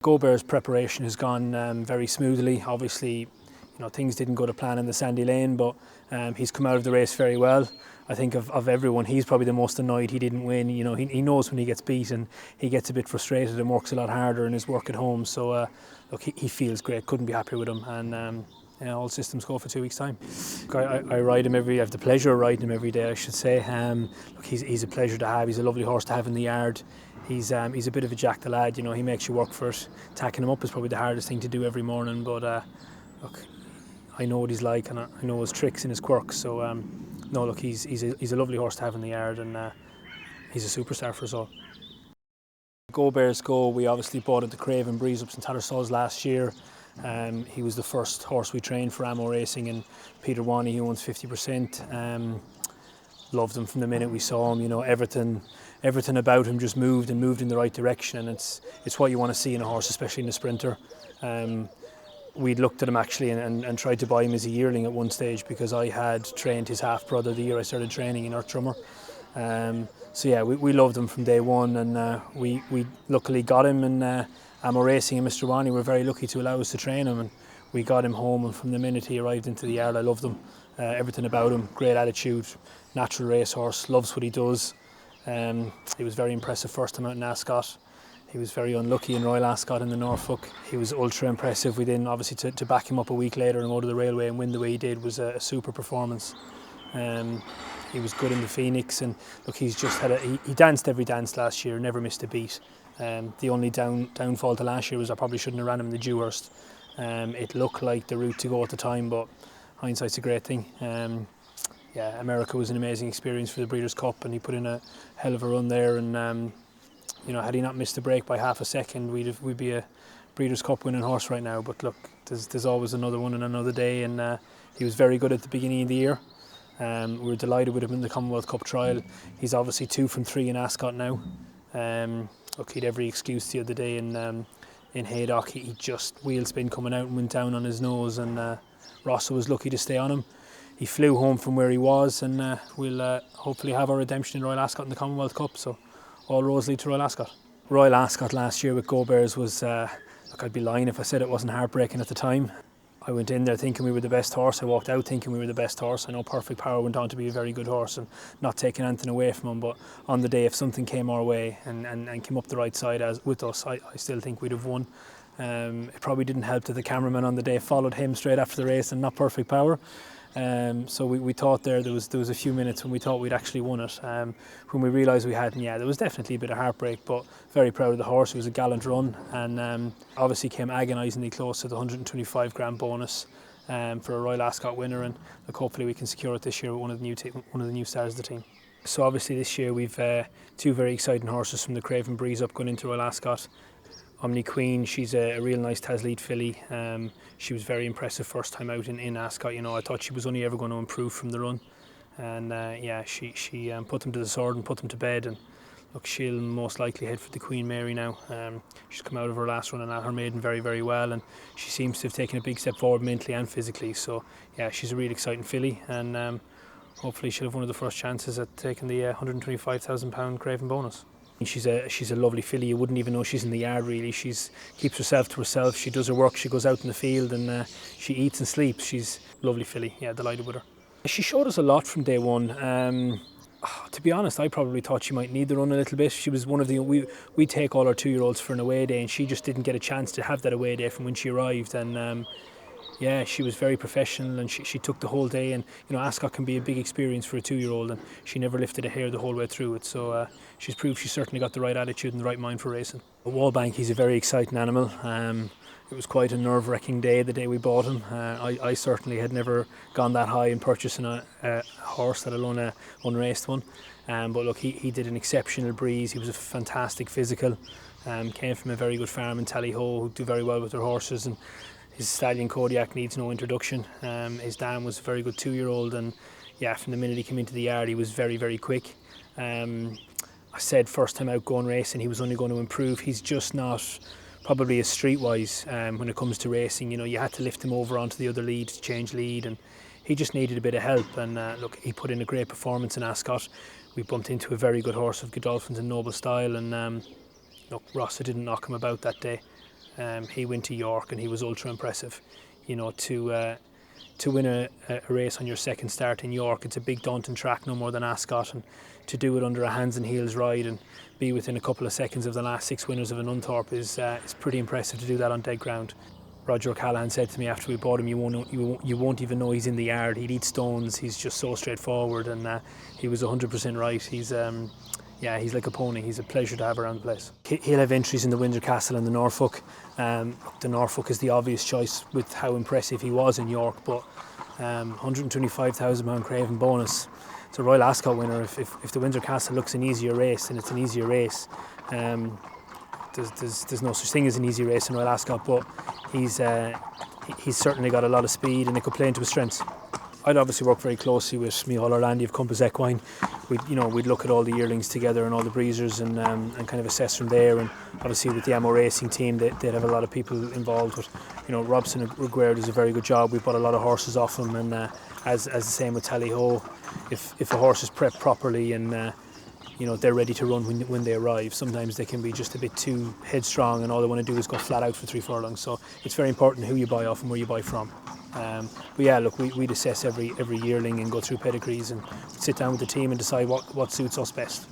Gober's preparation has gone very smoothly. Obviously, things didn't go to plan in the sandy lane, but he's come out of the race very well. I think of everyone, he's probably the most annoyed he didn't win. He knows when he gets beat and he gets a bit frustrated and works a lot harder in his work at home. So look, he feels great, couldn't be happier with him, and all systems go for 2 weeks' time. I ride him I have the pleasure of riding him every day, I should say. Look, he's a pleasure to have. He's a lovely horse to have in the yard. He's a bit of a jack the lad, he makes you work for it. Tacking him up is probably the hardest thing to do every morning, but look, I know what he's like, and I know his tricks and his quirks. So no, look, he's a lovely horse to have in the yard, and he's a superstar for us all. Gober's Go, we obviously bought at the Craven Breeze up in Tattersalls last year. He was the first horse we trained for Ammo Racing, and Peter Wani, who owns 50%, loved him from the minute we saw him. Everything about him just moved in the right direction, and it's what you want to see in a horse, especially in a sprinter. We'd looked at him actually and tried to buy him as a yearling at one stage, because I had trained his half brother the year I started training in Earth Drummer. So yeah, we loved him from day one, and we luckily got him, and Ammo Racing and Mr. Wani were very lucky to allow us to train him, and we got him home, and from the minute he arrived into the yard I loved him. Everything about him, great attitude, natural racehorse, loves what he does. He was very impressive first time out in Ascot. He was very unlucky in Royal Ascot in the Norfolk. He was ultra impressive. We then obviously to back him up a week later and go to the railway and win the way he did was a super performance. He was good in the Phoenix, and look, he's just had he danced every dance last year, never missed a beat. The only downfall to last year was I probably shouldn't have ran him in the Dewhurst. It looked like the route to go at the time, but hindsight's a great thing. Yeah, America was an amazing experience for the Breeders' Cup, and he put in a hell of a run there, and had he not missed the break by half a second, we'd be a Breeders' Cup winning horse right now. But look, there's always another one and another day, and he was very good at the beginning of the year. We were delighted with him in the Commonwealth Cup trial. He's obviously 2 from 3 in Ascot now. Look, he'd every excuse the other day in Haydock. He just wheel spin coming out and went down on his nose, and Rossa was lucky to stay on him. He flew home from where he was, and we'll hopefully have our redemption in Royal Ascot in the Commonwealth Cup. So all roads lead to Royal Ascot. Royal Ascot last year with Gober's was, look, I'd be lying if I said it wasn't heartbreaking at the time. I went in there thinking we were the best horse. I walked out thinking we were the best horse. I know Perfect Power went on to be a very good horse and not taking anything away from him, but on the day, if something came our way and came up the right side with us, I still think we'd have won. It probably didn't help that the cameraman on the day followed him straight after the race and not Perfect Power. So we thought there was a few minutes when we thought we'd actually won it. When we realised we hadn't, yeah, there was definitely a bit of heartbreak, but very proud of the horse. It was a gallant run, and obviously came agonisingly close to the 125 grand bonus for a Royal Ascot winner, and look, hopefully we can secure it this year with one of the new stars of the team. So obviously this year we've 2 very exciting horses from the Craven Breeze up going into Royal Ascot. Omni Queen, she's a real nice Taslead filly. She was very impressive first time out in Ascot. I thought she was only ever going to improve from the run, and yeah, she put them to the sword and put them to bed. And look, she'll most likely head for the Queen Mary now. She's come out of her last run and at her maiden very, very well, and she seems to have taken a big step forward mentally and physically. So yeah, she's a really exciting filly, and hopefully she'll have one of the first chances at taking the £125,000 Craven bonus. She's a lovely filly. You wouldn't even know she's in the yard really. She keeps herself to herself. She does her work. She goes out in the field, and she eats and sleeps. She's a lovely filly. Yeah, delighted with her. She showed us a lot from day one. To be honest, I probably thought she might need the run a little bit. She was one of the we take all our 2-year-olds for an away day, and she just didn't get a chance to have that away day from when she arrived. And yeah, she was very professional, and she took the whole day. And Ascot can be a big experience for a 2-year-old, and she never lifted a hair the whole way through it. So she's proved she's certainly got the right attitude and the right mind for racing. Wallbank, he's a very exciting animal. It was quite a nerve-wracking day the day we bought him. I certainly had never gone that high in purchasing a horse, let alone a unraced one. But look, he did an exceptional breeze. He was a fantastic physical. Came from a very good farm in Tallyho, who do very well with their horses, and his stallion Kodiak needs no introduction. His dam was a very good 2-year-old, and yeah, from the minute he came into the yard he was very, very quick. I said first time out going racing he was only going to improve. He's just not probably as streetwise when it comes to racing. You had to lift him over onto the other lead to change lead, and he just needed a bit of help. And look, he put in a great performance in Ascot. We bumped into a very good horse of Godolphin's and Noble Style, and look, Rossa didn't knock him about that day. he went to York and he was ultra impressive. You know, to win a race on your second start in York, it's a big daunting track, no more than Ascot, and to do it under a hands and heels ride and be within a couple of seconds of the last 6 winners of an Unthorpe is pretty impressive to do that on dead ground. Roger O'Callaghan said to me after we bought him, you won't even know he's in the yard. He'd eat stones. He's just so straightforward, and he was 100% right. He's like a pony. He's a pleasure to have around the place. He'll have entries in the Windsor Castle and the Norfolk. The Norfolk is the obvious choice with how impressive he was in York, but £125,000 Craven bonus. It's a Royal Ascot winner. If the Windsor Castle looks an easier race, then it's an easier race. There's no such thing as an easy race in Royal Ascot, but he's certainly got a lot of speed and it could play into his strengths. I'd obviously work very closely with Micheál Orlandi of Compass Equine. We'd look at all the yearlings together and all the breezers and kind of assess from there. And obviously with the Ammo Racing team, they'd have a lot of people involved. But Robson and Reguera does a very good job. We bought a lot of horses off him, and as the same with Tally Ho, if a horse is prepped properly and they're ready to run when they arrive, sometimes they can be just a bit too headstrong and all they want to do is go flat out for 3 furlongs. So it's very important who you buy off and where you buy from. But yeah, look, we'd assess every yearling and go through pedigrees and sit down with the team and decide what suits us best.